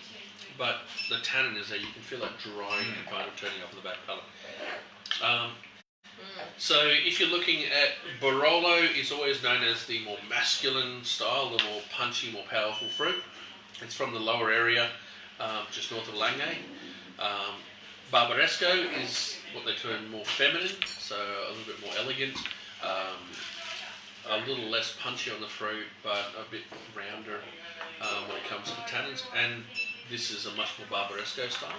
but the tannin is there. You can feel that drying and kind of turning up in the back palate. So if you're looking at Barolo, is always known as the more masculine style, the more punchy, more powerful fruit. It's from the lower area, just north of Langhe. Barbaresco is what they term more feminine, so a little bit more elegant. A little less punchy on the fruit, but a bit rounder when it comes to the tannins. And this is a much more Barbaresco style.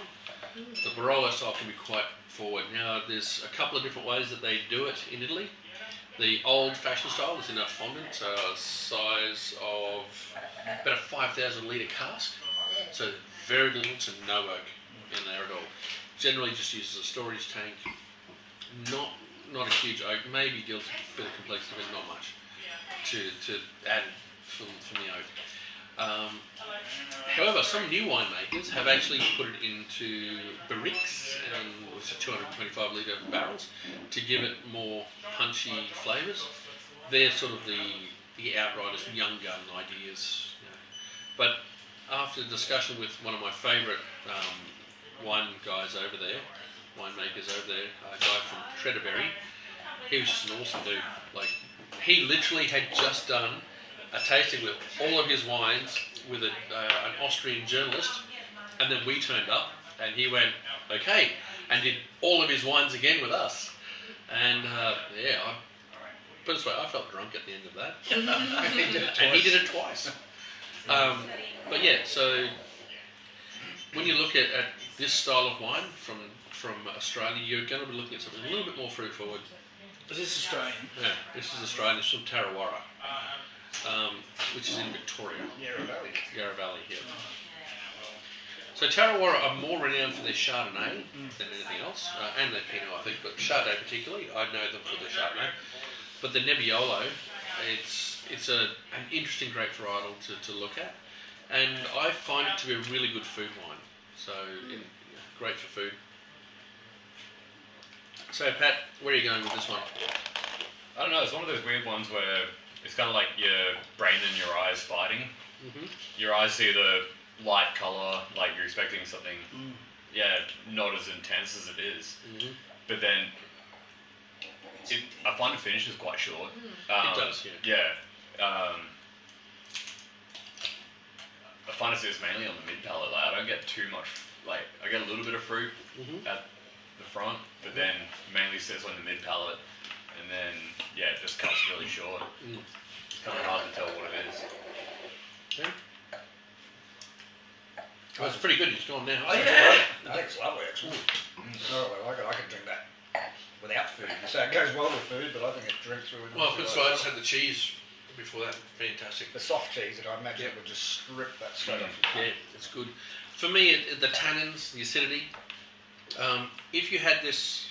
The Barolo style can be quite forward. Now, there's a couple of different ways that they do it in Italy. The old-fashioned style is in a fondant, so a size of about a 5,000 litre cask. So very little to no oak in there at all. Generally just uses a storage tank. Not a huge oak, maybe deals with a bit of complexity, but not much to add from the oak. However, some new winemakers have actually put it into barriques, which are 225 litre barrels, to give it more punchy flavours. They're sort of the outriders, young gun ideas. You know. But after discussion with one of my favourite wine guys over there, winemakers over there, a guy from Shredderberry, he was just an awesome dude. Like, he literally had just done a tasting with all of his wines with an Austrian journalist, and then we turned up, and he went, okay, and did all of his wines again with us. And put it this way, I felt drunk at the end of that. And he did it twice. But yeah, so when you look at this style of wine from Australia, you're going to be looking at something a little bit more fruit forward. Is this Australian? Yeah, this is Australian. It's from Tarrawarra, which is in Victoria. Yarra Valley, yeah. So Tarrawarra are more renowned for their Chardonnay than anything else, and their Pinot, I think, but Chardonnay particularly, I know them for their Chardonnay. But the Nebbiolo, it's an interesting grape varietal to look at, and I find it to be a really good food wine. So great for food. So Pat, where are you going with this one? I don't know, it's one of those weird ones where it's kind of like your brain and your eyes fighting. Mm-hmm. Your eyes see the light colour, like you're expecting something, not as intense as it is. Mm-hmm. But then, I find the finish is quite short. It does, yeah. Yeah. I find it's mainly on the mid palate. Like, I don't get too much. Like, I get a little bit of fruit at the front, but then mainly sits on the mid palate, and then it just cuts really short. It's kind of hard to tell what it is. Yeah. Well, it's pretty good. It's gone now. I think it's lovely, actually. I really like it. I can drink that without food. So it goes well with food, but I think it drinks really Well, nicely. good. So I just had the cheese before that. Fantastic. The soft cheese that I imagine would just strip that straight off. Yeah, it's good. For me, the tannins, the acidity. If you had this,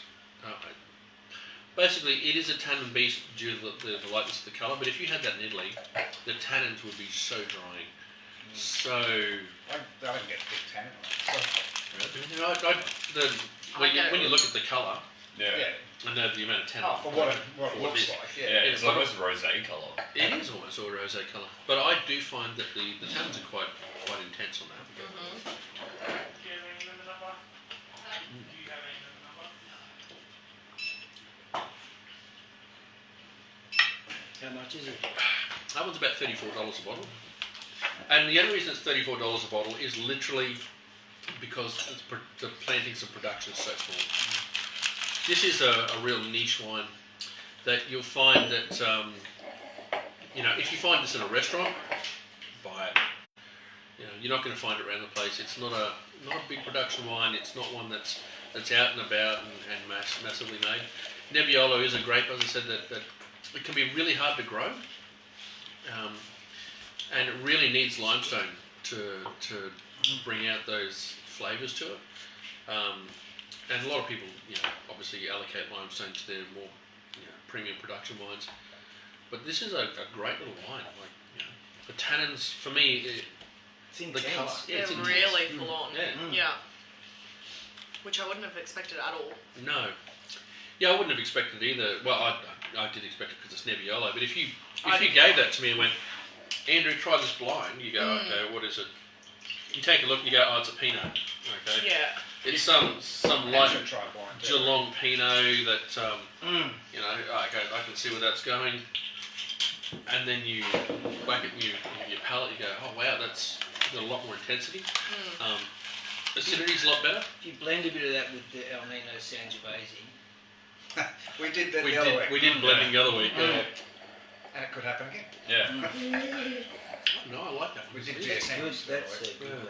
basically it is a tannin beast due to the lightness of the colour, but if you had that in Italy, the tannins would be so drying. So... I don't get big tannin on it. When you look at the colour, Yeah. I know the amount of tannin. For what it looks is. like, Yeah, it's almost rosé colour. It is almost all rosé colour, but I do find that the tannins are quite intense on that. Do you have any limit number? Do you have any limit number? How much is it? That one's about $34 a bottle. And the only reason it's $34 a bottle is literally because the plantings and production is so small. This is a real niche wine that you'll find that, if you find this in a restaurant, buy it. You're not going to find it around the place. It's not a big production wine. It's not one that's out and about and massively made. Nebbiolo is a grape, as I said, that it can be really hard to grow. And it really needs limestone to bring out those flavours to it. And a lot of people, obviously allocate limestone to their more, premium production wines. But this is a great little wine. The tannins, for me, It's intense. the colour, It's intense. really full on. Yeah. Yeah. Which I wouldn't have expected at all. No. Yeah, I wouldn't have expected either. Well, I did expect it because it's Nebbiolo. But if you gave that to me and went, Andrew, try this blind, you go, okay, what is it? You take a look, you go, oh, it's a Pinot. Okay. Yeah. It's some light Try blind. Geelong Pinot that, okay, I can see where that's going. And then you whack it in your palate, you go, oh wow, that's got a lot more intensity. Acidity's a lot better. If you blend a bit of that with the El Nino Sangiovese, We did that We the other did. week. We did blending the other week. Yeah. And it could happen again. Yeah. No, I like that. We did That's GSM. good. That's the a good Yeah. one.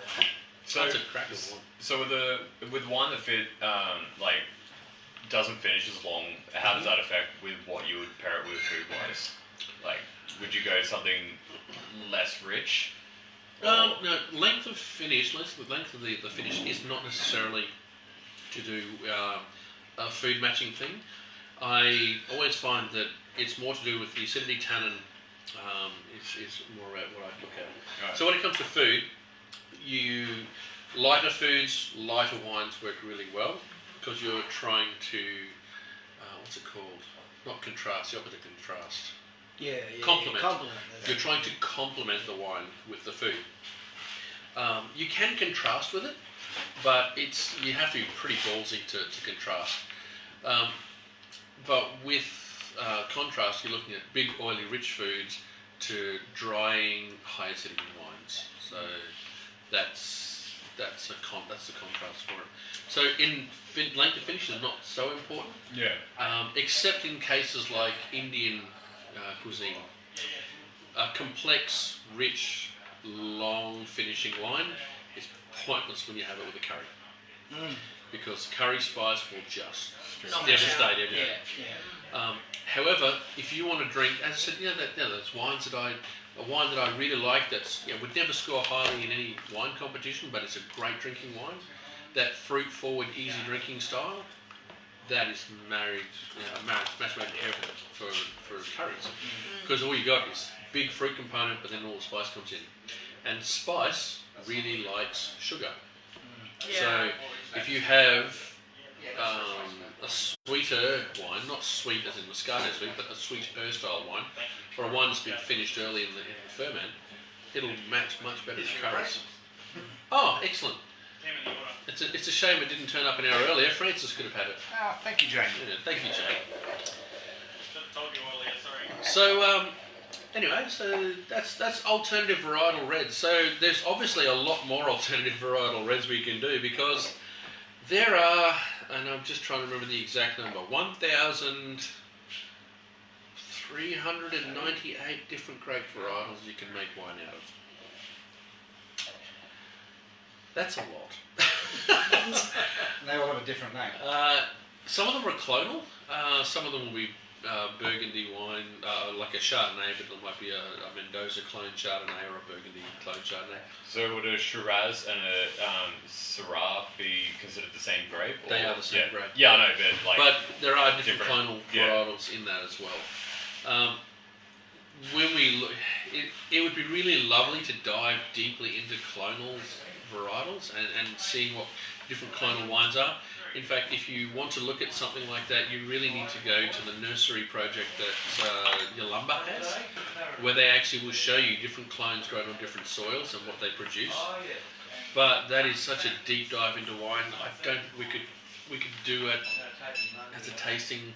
So That's a cracker one. So with wine that like doesn't finish as long, how does that affect with what you would pair it with food wise? Like, would you go something less rich? No, length of finish, length of the finish is not necessarily to do a food matching thing. I always find that it's more to do with the acidity tannin. Is more about what I look at. Right. So when it comes to food, lighter foods, lighter wines work really well because you're trying to what's it called? Not contrast, the opposite of contrast. Yeah. Complement. That's You're trying to complement the wine with the food. You can contrast with it, but you have to be pretty ballsy to contrast. But with contrast, you're looking at big, oily, rich foods to drying, high acidity wines. So that's the contrast for it. So length of finish is not so important, Yeah. except in cases like Indian cuisine. A complex, rich, long finishing wine is pointless when you have it with a curry. Because curry spice will just devastate everything. Yeah. However, if you want to drink, as I said, there's wines a wine that I really like that's would never score highly in any wine competition, but it's a great drinking wine. That fruit-forward, easy drinking style, that is smash made to heaven for curries, because all you got is big fruit component, but then all the spice comes in, and spice really likes sugar. So if you have a sweeter wine, not sweet as in Moscato sweet, but a sweeter style wine, or a wine that's been finished early in the ferment, it'll match much better with curries. Oh, excellent. It's a shame it didn't turn up an hour earlier. Francis could have had it. Ah, thank you, Jane. Yeah, thank you, Jane. Told you earlier, sorry. So anyway, so that's alternative varietal reds. So there's obviously a lot more alternative varietal reds we can do, because there are, and I'm just trying to remember the exact number, 1,398 different grape varietals you can make wine out of. That's a lot. They all have a different name. Some of them are clonal. Some of them will be Burgundy wine, like a Chardonnay, but it might be a Mendoza clone Chardonnay or a Burgundy clone Chardonnay. So would a Shiraz and a Syrah be considered the same grape? Or? They are the same grape. Yeah, I know, But there are different different, clonal varietals in that as well. When we look, it would be really lovely to dive deeply into clonal varietals and see what different clonal wines are. In fact, if you want to look at something like that, you really need to go to the nursery project that Yalumba has, where they actually will show you different clones grown on different soils and what they produce. But that is such a deep dive into wine. I don't think we could do it as a tasting,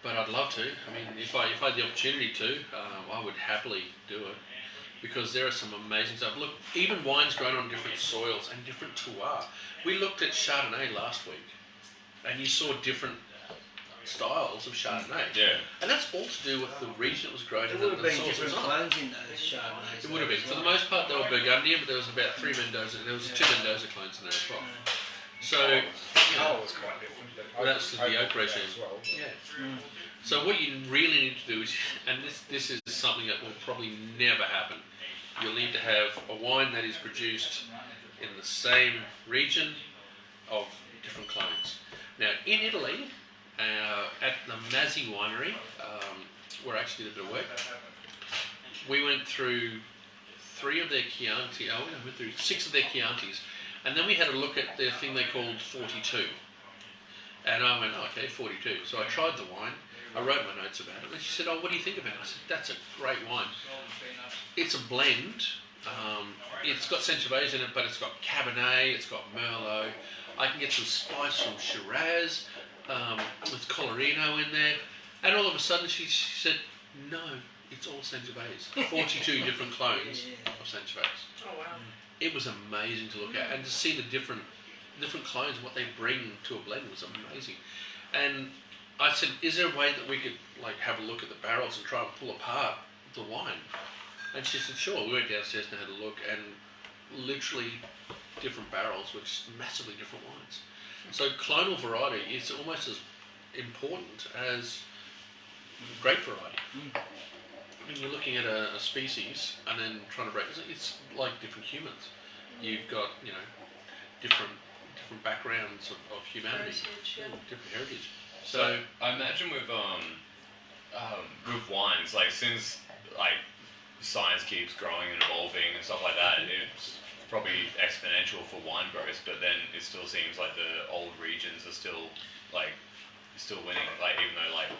but I'd love to. I mean, if I had the opportunity to, I would happily do it, because there are some amazing stuff. Look, even wines grown on different soils and different terroir. We looked at Chardonnay last week, and you saw different styles of Chardonnay. Yeah. And that's all to do with the region it was grown in. There would have and the been soils it different was on. clones in those Chardonnays. It would have been. For the most part, they were Burgundian, but there was about 3 Mendoza. There was 2 Mendoza clones in there as well. So, Colour was quite different. But that's the oak regime. as well. Yeah. So what you really need to do is, and this is something that will probably never happen, you'll need to have a wine that is produced in the same region of different clones. Now, in Italy, at the Mazzi winery, where I actually did a bit of work, we went through 3 of their Chianti, we went through 6 of their Chiantis, and then we had a look at their thing they called 42. And I went, okay, 42. So I tried the wine, I wrote my notes about it, and she said, oh, what do you think about it? I said, that's a great wine. It's a blend. It's got Sangiovese in it, but it's got Cabernet, it's got Merlot. I can get some spice from Shiraz, with Colorino in there. And all of a sudden she said, no, it's all Sangiovese. 42 different clones of Sangiovese. Oh wow. It was amazing to look at, and to see the different clones, what they bring to a blend was amazing. And I said, is there a way that we could like have a look at the barrels and try and pull apart the wine? And she said, sure. We went downstairs and had a look, and literally different barrels with just massively different wines. So clonal variety is almost as important as grape variety. When you're looking at a species and then trying to break, it's like different humans. You've got, you know, different backgrounds of humanity, Heritage, yeah. different heritage. So I imagine with wines, like since like science keeps growing and evolving and stuff like that, it's probably exponential for wine growth. But then it still seems like the old regions are still winning. Like even though like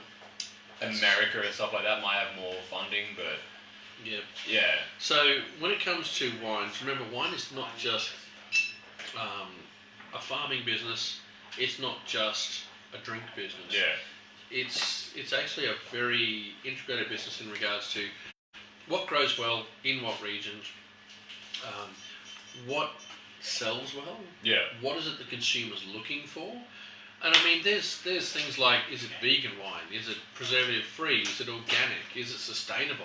America and stuff like that might have more funding, but yeah. So when it comes to wines, remember wine is not just a farming business. It's not just a drink business. Yeah. It's actually a very integrated business in regards to what grows well in what regions, what sells well, Yeah. what is it the consumer's looking for. And I mean, there's things like, is it vegan wine? Is it preservative free? Is it organic? Is it sustainable?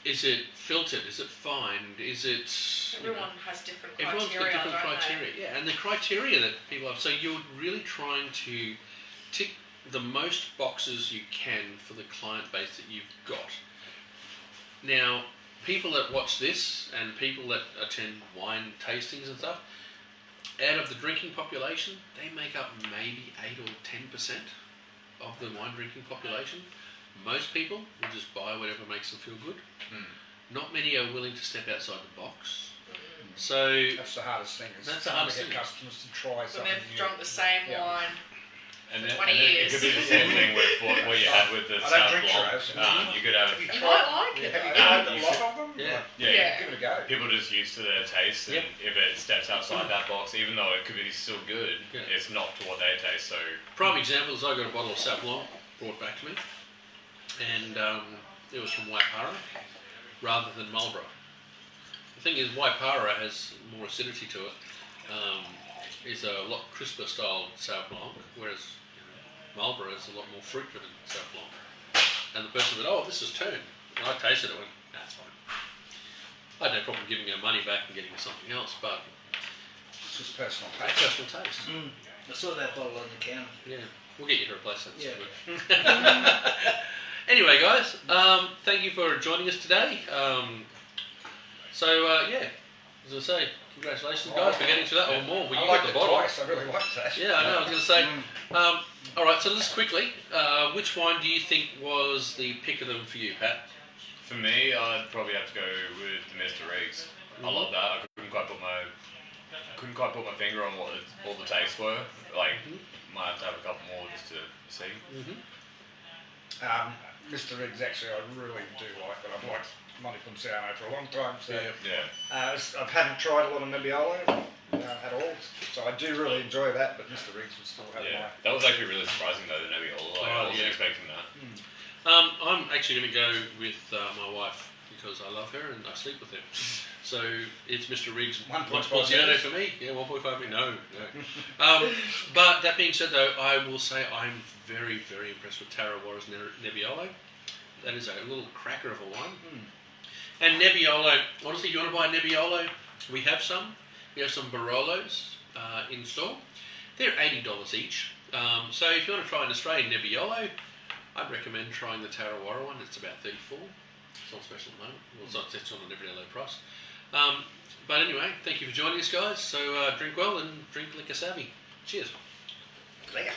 Is it filtered? Is it fine? Is it... Everyone has different criteria, Everyone's got different don't criteria, yeah. And the criteria that people have, so you're really trying to tick the most boxes you can for the client base that you've got. Now, people that watch this and people that attend wine tastings and stuff, out of the drinking population, they make up maybe 8 or 10% of the wine drinking population. Most people will just buy whatever makes them feel good. Not many are willing to step outside the box. So That's the hardest thing. Is That's the trying hardest to get thing. customers to try When something they've new. drunk the same Yeah. wine. And 20 then it years. could be the same thing with what you had with the I don't Sauv drink Blanc. Shiraz. You could have You might like it. Have you though. tried a lot of them? Yeah. yeah. Give it a go. People are just used to their taste, and Yep. if it steps outside that box, even though it could be still good, Yeah. it's not to what they taste. So prime example is I got a bottle of Sauv Blanc brought back to me, and it was from Waipara rather than Marlborough. The thing is, Waipara has more acidity to it. It's a lot crisper style Sauv Blanc, whereas Marlborough is a lot more fruit-driven Sauv Blanc. And the person said, "Oh, this is turned." And I tasted it and went, "That's fine." I had no problem giving her money back and getting her something else, but It's just personal it's taste. personal taste. I saw that bottle on the counter. Yeah, we'll get you to replace that. Yeah. Anyway, guys, thank you for joining us today. Yeah, as I say, congratulations, guys, for getting to that or more. Well, I you liked got it the bottle. twice. I really liked that. Yeah, I know. I was going to say. All right, so just quickly, which wine do you think was the pick of them for you, Pat? for me, I'd probably have to go with the Mr. Riggs. I love that. I couldn't quite put my finger on what all the tastes were. Like, might have to have a couple more just to see. Mr. Riggs, actually, I really do like, but I've liked Montepulciano for a long time. So Yeah. I haven't tried a lot of Nebbiolo at all, so I do really enjoy that. But Mr. Riggs would still have Yeah. That was actually really surprising though, the Nebbiolo. Like, I wasn't expecting that. I'm actually going to go with my wife because I love her and I sleep with her. So it's Mr. Riggs, 1.5 Montepulciano for me. Yeah, 1.5 me. No. But that being said, though, I will say I'm very, very impressed with Tarrawarra's Nebbiolo. That is a little cracker of a wine. And Nebbiolo, honestly, you want to buy a Nebbiolo? We have some. We have some Barolos in store. They're $80 each. So if you want to try an Australian Nebbiolo, I'd recommend trying the Tarrawarra one. It's about $34. It's on special at the moment. Well, it's on an everyday low price. But anyway, thank you for joining us, guys. So drink well and drink liquor savvy. Cheers. Lekker.